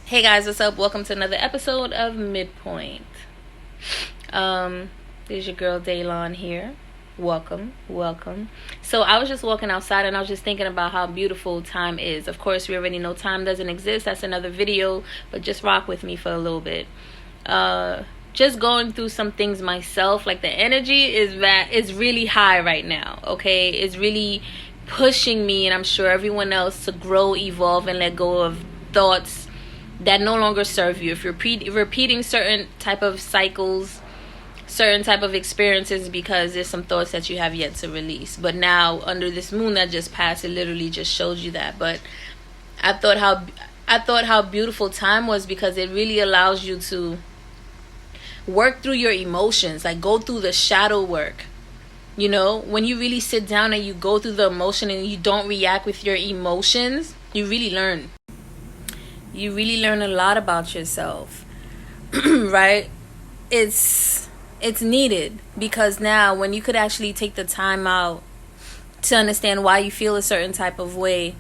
Hey guys, what's up? Welcome to another episode of Midpoint. There's your girl Dailande here. Welcome. So I was just walking outside and I was just thinking about how beautiful time is. Of course, we already know time doesn't exist. That's another video, but just rock with me for a little bit. Just going through some things myself. Like the energy is really high right now. Okay, it's really pushing me, and I'm sure everyone else, to grow, evolve, and let go of thoughts that no longer serve you. If you're repeating certain type of cycles, certain type of experiences, because there's some thoughts that you have yet to release. But now, under this moon that just passed, it literally just shows you that. But I thought how beautiful time was, because it really allows you to work through your emotions, like go through the shadow work. You know, when you really sit down and you go through the emotion and you don't react with your emotions, you really learn. You really learn a lot about yourself. Right? It's needed, because now when you could actually take the time out to understand why you feel a certain type of way,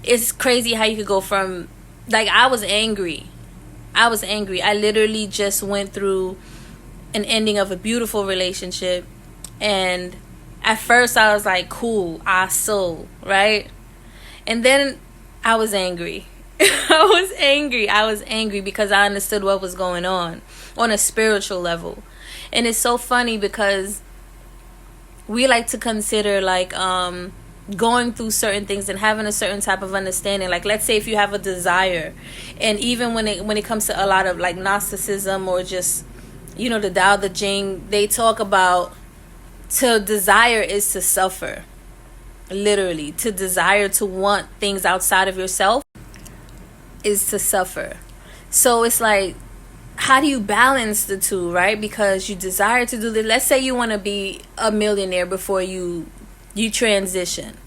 it's crazy how you could go from, like, I was angry. I literally just went through an ending of a beautiful relationship, and at first I was like, cool, right? And then I was angry. I was angry because I understood what was going on a spiritual level. And it's so funny because we like to consider, like, going through certain things and having a certain type of understanding. Like, let's say if you have a desire, and even when it comes to a lot of, like, Gnosticism, or just, you know, the Tao Te Ching, they talk about, to desire is to suffer. Literally, to desire, to want things outside of yourself, is to suffer. So it's like, how do you balance the two, right? Because you desire to do this. Let's say you want to be a millionaire before you transition.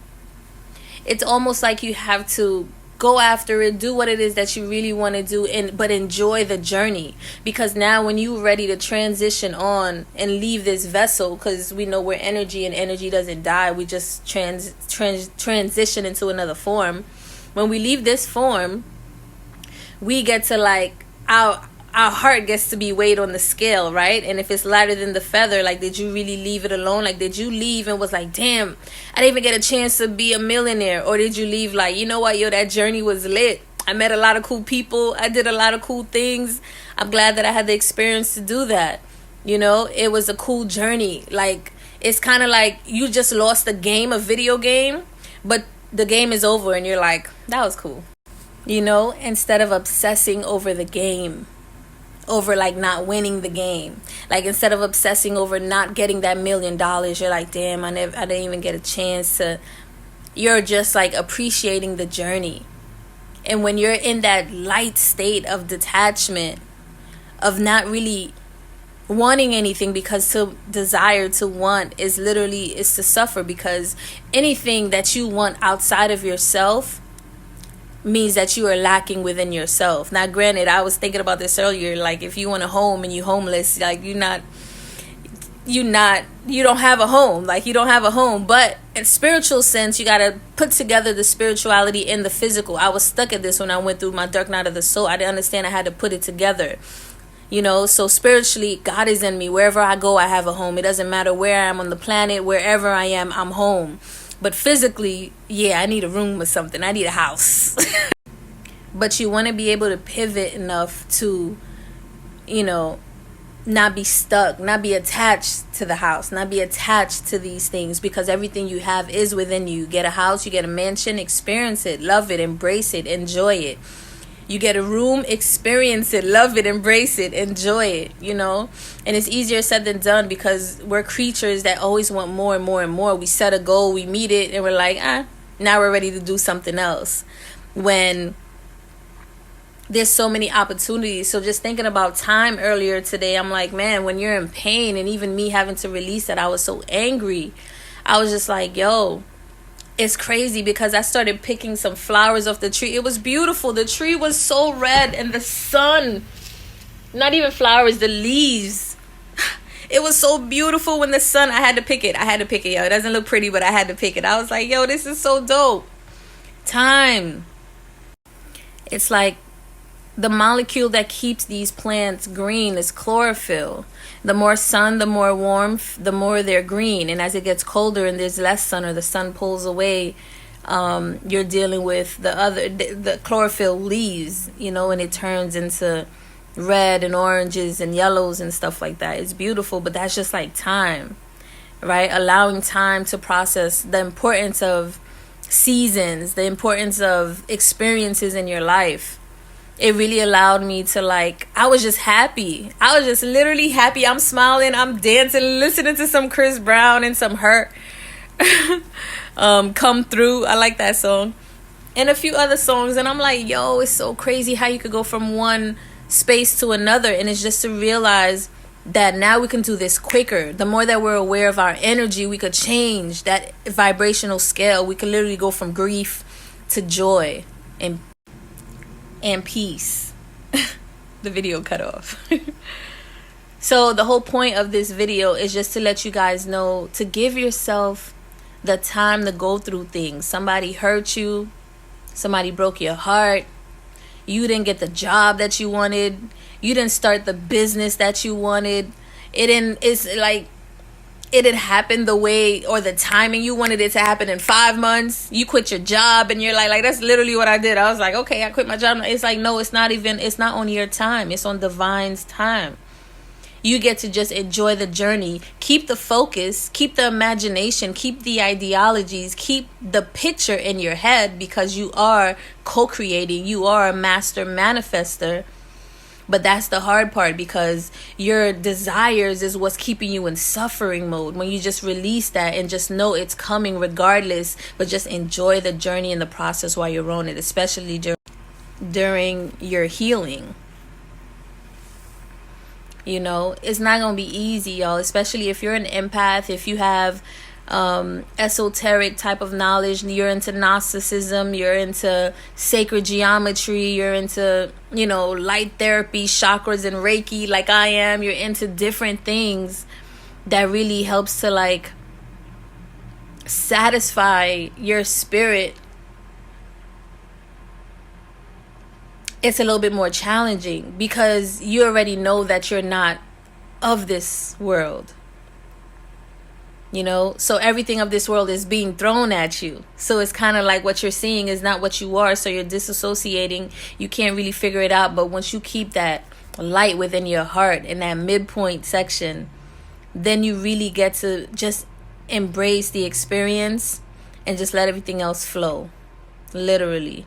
It's almost like you have to go after it, do what it is that you really want to do, but enjoy the journey. Because now when you're ready to transition on and leave this vessel, because we know we're energy and energy doesn't die, we just transition into another form. When we leave this form, we get to, like, our heart gets to be weighed on the scale, right? And if it's lighter than the feather, like, did you really leave it alone? Like, did you leave and was like, damn, I didn't even get a chance to be a millionaire? Or did you leave like, you know what, yo, that journey was lit. I met a lot of cool people. I did a lot of cool things. I'm glad that I had the experience to do that. You know, it was a cool journey. Like, it's kind of like you just lost a video game, but the game is over and you're like, that was cool. You know, instead of obsessing over the game, over, like, not winning the game. Like, instead of obsessing over not getting that $1 million, you're like, damn, I didn't even get a chance to. You're just, like, appreciating the journey. And when you're in that light state of detachment, of not really wanting anything, because to desire, to want, is to suffer. Because anything that you want outside of yourself means that you are lacking within yourself. Now, granted, I was thinking about this earlier. Like, if you want a home and you're homeless, like, you don't have a home. Like, you don't have a home. But in spiritual sense, you got to put together the spirituality and the physical. I was stuck at this when I went through my dark night of the soul. I didn't understand I had to put it together. You know, so spiritually, God is in me. Wherever I go, I have a home. It doesn't matter where I am on the planet. Wherever I am, I'm home. But physically, yeah, I need a room or something. I need a house. But you want to be able to pivot enough to, you know, not be stuck, not be attached to the house, not be attached to these things, because everything you have is within you. You get a house, you get a mansion, experience it, love it, embrace it, enjoy it. You get a room, experience it, love it, embrace it, enjoy it, you know. And it's easier said than done, because we're creatures that always want more and more and more. We set a goal, we meet it, and we're like, now we're ready to do something else. When there's so many opportunities. So just thinking about time earlier today, I'm like, man, when you're in pain, and even me having to release that, I was so angry. I was just like, yo, it's crazy, because I started picking some flowers off the tree. It was beautiful. The tree was so red, and the sun, not even flowers, the leaves. It was so beautiful when the sun, I had to pick it, yo. It doesn't look pretty, but I had to pick it. I was like, yo, this is so dope. Time. It's like The molecule that keeps these plants green is chlorophyll. The more sun, the more warmth, the more they're green. And as it gets colder and there's less sun, or the sun pulls away, you're dealing with the chlorophyll leaves, you know, and it turns into red and oranges and yellows and stuff like that. It's beautiful, but that's just like time, right? Allowing time to process the importance of seasons, the importance of experiences in your life. It really allowed me to, like, I was just happy. I was just literally happy. I'm smiling, I'm dancing, listening to some Chris Brown and some Hurt. Come Through. I like that song. And a few other songs. And I'm like, yo, it's so crazy how you could go from one space to another. And it's just to realize that now we can do this quicker. The more that we're aware of our energy, we could change that vibrational scale. We could literally go from grief to joy and peace. The video cut off. So the whole point of this video is just to let you guys know to give yourself the time to go through things. Somebody hurt you, somebody broke your heart, you didn't get the job that you wanted, you didn't start the business that you wanted, it didn't happen the way or the timing you wanted it to happen in 5 months. You quit your job and you're like that's literally what I did. I was like, okay, I quit my job. It's like, no, it's not on your time. It's on divine's time. You get to just enjoy the journey. Keep the focus, keep the imagination, keep the ideologies, keep the picture in your head, because you are co-creating. You are a master manifester. But that's the hard part, because your desires is what's keeping you in suffering mode. When you just release that and just know it's coming regardless, but just enjoy the journey and the process while you're on it, especially during your healing. You know, it's not going to be easy, y'all, especially if you're an empath, if you have esoteric type of knowledge, you're into Gnosticism, you're into sacred geometry, you're into, you know, light therapy, chakras and Reiki like I am, you're into different things that really helps to like satisfy your spirit. It's a little bit more challenging because you already know that you're not of this world. You know, so everything of this world is being thrown at you. So it's kind of like what you're seeing is not what you are. So you're disassociating. You can't really figure it out. But once you keep that light within your heart in that midpoint section, then you really get to just embrace the experience and just let everything else flow. Literally.